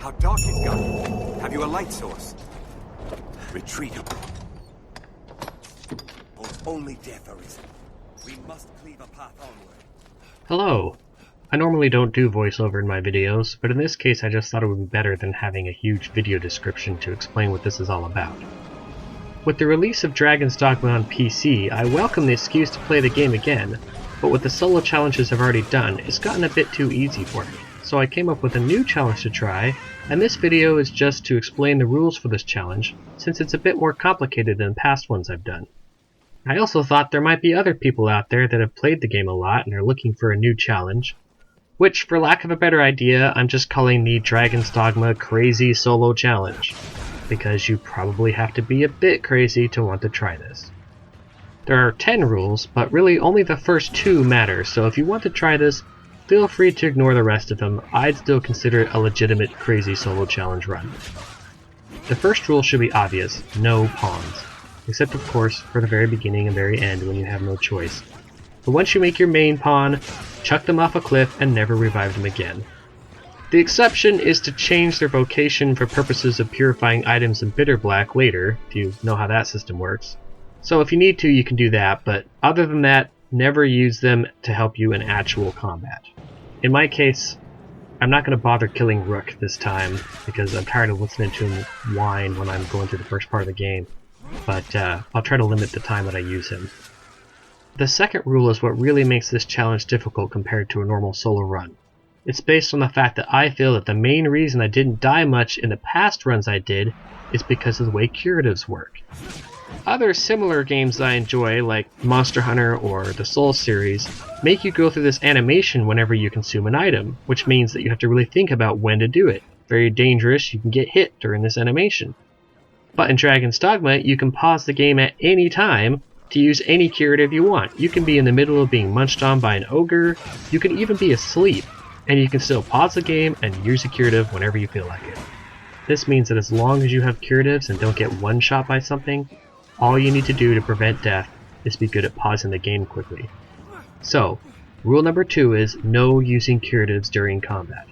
How dark it's gotten. Have you a light source? Retreat. For only death arisen. We must cleave a path onward. Hello! I normally don't do voiceover in my videos, but in this case I just thought it would be better than having a huge video description to explain what this is all about. With the release of Dragon's Dogma on PC, I welcome the excuse to play the game again, but with the solo challenges I've already done, it's gotten a bit too easy for me. So I came up with a new challenge to try, and this video is just to explain the rules for this challenge, since it's a bit more complicated than past ones I've done. I also thought there might be other people out there that have played the game a lot and are looking for a new challenge, which, for lack of a better idea, I'm just calling the Dragon's Dogma Crazy Solo Challenge, because you probably have to be a bit crazy to want to try this. There are 10 rules, but really only the first 2 matter, so if you want to try this, feel free to ignore the rest of them. I'd still consider it a legitimate crazy solo challenge run. The first rule should be obvious: no pawns. Except of course for the very beginning and very end when you have no choice. But once you make your main pawn, chuck them off a cliff and never revive them again. The exception is to change their vocation for purposes of purifying items in Bitterblack later, if you know how that system works. So if you need to, you can do that, but other than that, never use them to help you in actual combat. In my case, I'm not going to bother killing Rook this time, because I'm tired of listening to him whine when I'm going through the first part of the game, but I'll try to limit the time that I use him. The second rule is what really makes this challenge difficult compared to a normal solo run. It's based on the fact that I feel that the main reason I didn't die much in the past runs I did is because of the way Curatives work. Other similar games that I enjoy, like Monster Hunter or the Souls series, make you go through this animation whenever you consume an item, which means that you have to really think about when to do it. Very dangerous, you can get hit during this animation. But in Dragon's Dogma, you can pause the game at any time to use any curative you want. You can be in the middle of being munched on by an ogre, you can even be asleep, and you can still pause the game and use a curative whenever you feel like it. This means that as long as you have curatives and don't get one-shot by something, all you need to do to prevent death is be good at pausing the game quickly. So, rule number 2 is no using curatives during combat.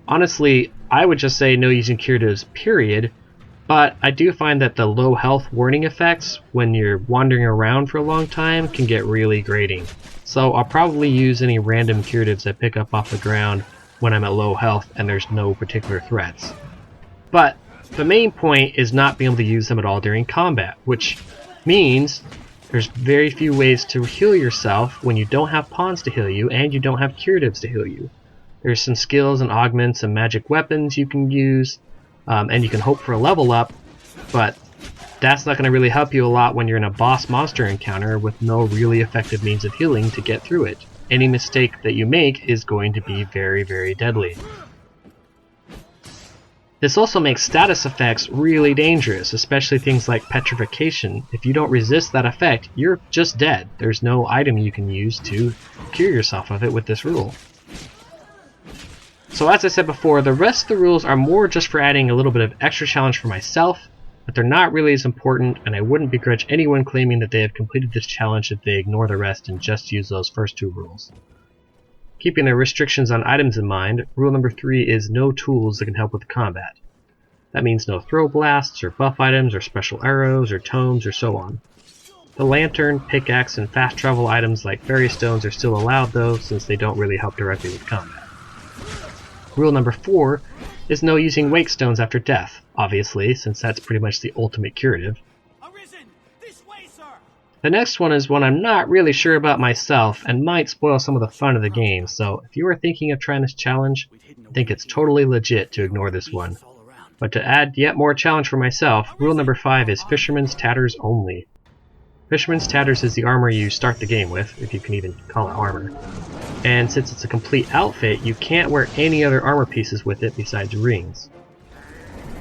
Honestly, I would just say no using curatives, period, but I do find that the low health warning effects when you're wandering around for a long time can get really grating. So I'll probably use any random curatives I pick up off the ground when I'm at low health and there's no particular threats. But the main point is not being able to use them at all during combat, which means there's very few ways to heal yourself when you don't have pawns to heal you and you don't have curatives to heal you. There's some skills and augments and magic weapons you can use, and you can hope for a level up, but that's not going to really help you a lot when you're in a boss monster encounter with no really effective means of healing to get through it. Any mistake that you make is going to be very, very deadly. This also makes status effects really dangerous, especially things like petrification. If you don't resist that effect, you're just dead. There's no item you can use to cure yourself of it with this rule. So as I said before, the rest of the rules are more just for adding a little bit of extra challenge for myself, but they're not really as important, and I wouldn't begrudge anyone claiming that they have completed this challenge if they ignore the rest and just use those first 2 rules. Keeping the restrictions on items in mind, rule number 3 is no tools that can help with combat. That means no throw blasts, or buff items, or special arrows, or tomes, or so on. The lantern, pickaxe, and fast travel items like fairy stones are still allowed though, since they don't really help directly with combat. Rule number 4 is no using Wakestones after death, obviously, since that's pretty much the ultimate curative. Arisen! This way, sir! The next one is one I'm not really sure about myself, and might spoil some of the fun of the game, so if you are thinking of trying this challenge, I think it's totally legit to ignore this one. But to add yet more challenge for myself, rule number 5 is Fisherman's Tatters only. Fisherman's Tatters is the armor you start the game with, if you can even call it armor. And since it's a complete outfit, you can't wear any other armor pieces with it besides rings.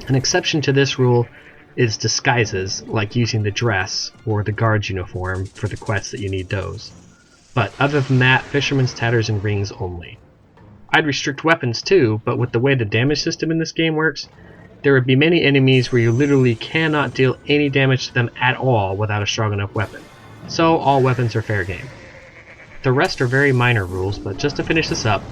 An exception to this rule is disguises, like using the dress or the guard's uniform for the quests that you need those. But other than that, Fisherman's Tatters and rings only. I'd restrict weapons too, but with the way the damage system in this game works, there would be many enemies where you literally cannot deal any damage to them at all without a strong enough weapon. So all weapons are fair game. The rest are very minor rules, but just to finish this up,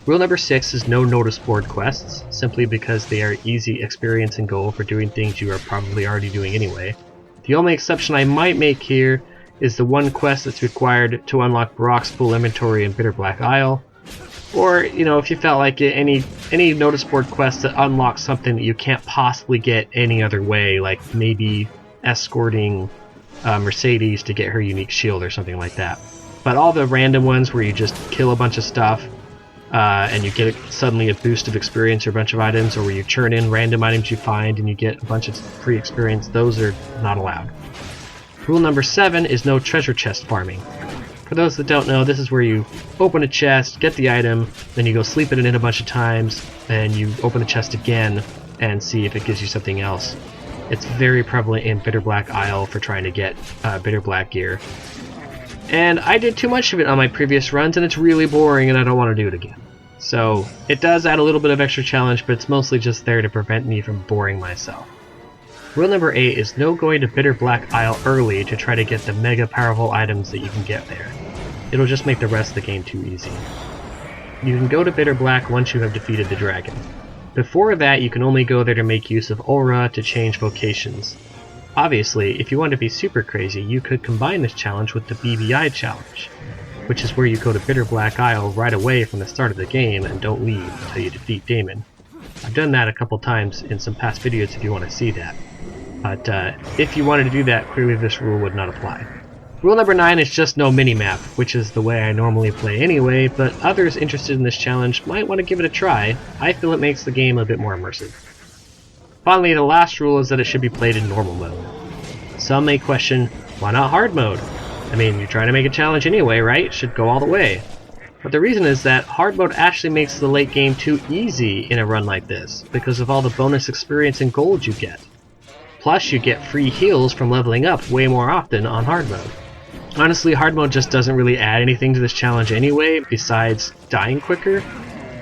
Rule number 6 is no Noticeboard Quests, simply because they are easy experience and goal for doing things you are probably already doing anyway. The only exception I might make here is the one quest that's required to unlock Brock's full inventory in Bitterblack Isle, or, you know, if you felt like it, any Noticeboard quest that unlocks something that you can't possibly get any other way, like maybe escorting Mercedes to get her unique shield or something like that. But all the random ones where you just kill a bunch of stuff and you get suddenly a boost of experience or a bunch of items, or where you churn in random items you find and you get a bunch of free experience, those are not allowed. Rule number 7 is no treasure chest farming. For those that don't know, this is where you open a chest, get the item, then you go sleep in it a bunch of times, and you open the chest again and see if it gives you something else. It's very prevalent in Bitterblack Isle for trying to get Bitterblack gear. And I did too much of it on my previous runs, and it's really boring, and I don't want to do it again. So it does add a little bit of extra challenge, but it's mostly just there to prevent me from boring myself. Rule number 8 is no going to Bitterblack Isle early to try to get the mega powerful items that you can get there. It'll just make the rest of the game too easy. You can go to Bitterblack once you have defeated the dragon. Before that, you can only go there to make use of Aura to change vocations. Obviously, if you want to be super crazy, you could combine this challenge with the BBI challenge, which is where you go to Bitterblack Isle right away from the start of the game and don't leave until you defeat Damon. I've done that a couple times in some past videos if you want to see that. But if you wanted to do that, clearly this rule would not apply. Rule number 9 is just no minimap, which is the way I normally play anyway, but others interested in this challenge might want to give it a try. I feel it makes the game a bit more immersive. Finally, the last rule is that it should be played in normal mode. Some may question, why not hard mode? I mean, you're trying to make a challenge anyway, right? It should go all the way. But the reason is that hard mode actually makes the late game too easy in a run like this, because of all the bonus experience and gold you get. Plus, you get free heals from leveling up way more often on hard mode. Honestly, hard mode just doesn't really add anything to this challenge anyway, besides dying quicker,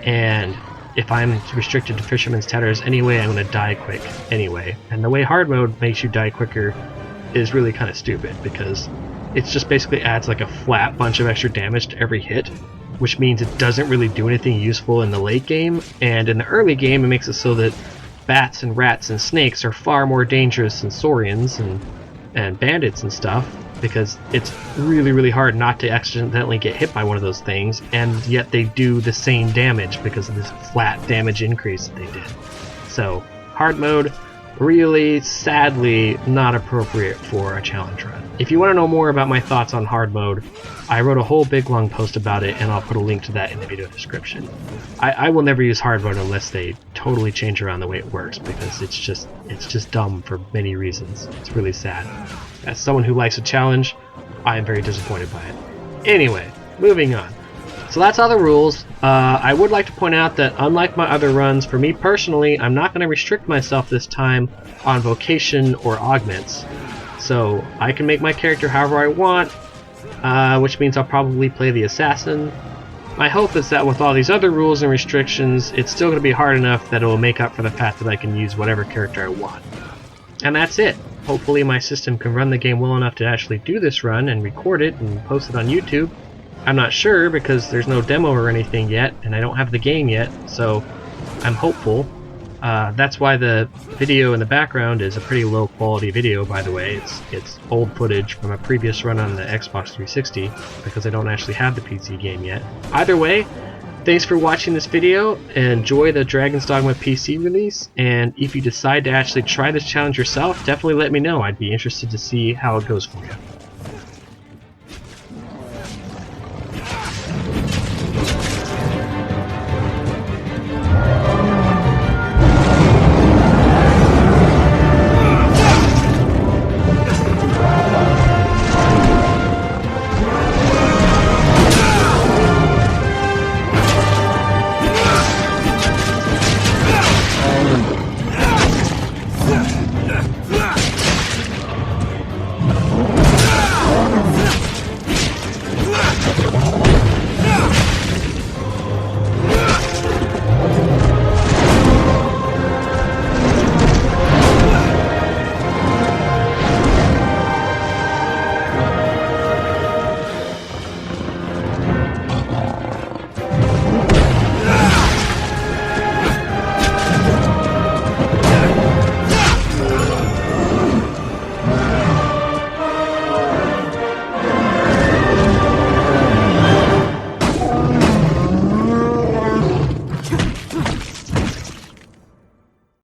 and if I'm restricted to Fisherman's Tatters anyway, I'm going to die quick anyway. And the way hard mode makes you die quicker is really kind of stupid, because it just basically adds like a flat bunch of extra damage to every hit, which means it doesn't really do anything useful in the late game, and in the early game it makes it so that bats and rats and snakes are far more dangerous than saurians and bandits and stuff, because it's really, really hard not to accidentally get hit by one of those things, and yet they do the same damage because of this flat damage increase that they did. So, hard mode, really, sadly, not appropriate for a challenge run. If you want to know more about my thoughts on hard mode, I wrote a whole big long post about it, and I'll put a link to that in the video description. I will never use hard mode unless they totally change around the way it works, because it's just dumb for many reasons. It's really sad. As someone who likes a challenge, I am very disappointed by it. Anyway, moving on. So that's all the rules. I would like to point out that unlike my other runs, for me personally, I'm not going to restrict myself this time on vocation or augments. So I can make my character however I want, which means I'll probably play the assassin. My hope is that with all these other rules and restrictions, it's still going to be hard enough that it will make up for the fact that I can use whatever character I want. And that's it. Hopefully my system can run the game well enough to actually do this run and record it and post it on YouTube. I'm not sure because there's no demo or anything yet, and I don't have the game yet, so I'm hopeful. That's why the video in the background is a pretty low quality video, by the way. It's old footage from a previous run on the Xbox 360, because I don't actually have the PC game yet. Either way, thanks for watching this video. Enjoy the Dragon's Dogma PC release, and if you decide to actually try this challenge yourself, definitely let me know. I'd be interested to see how it goes for you.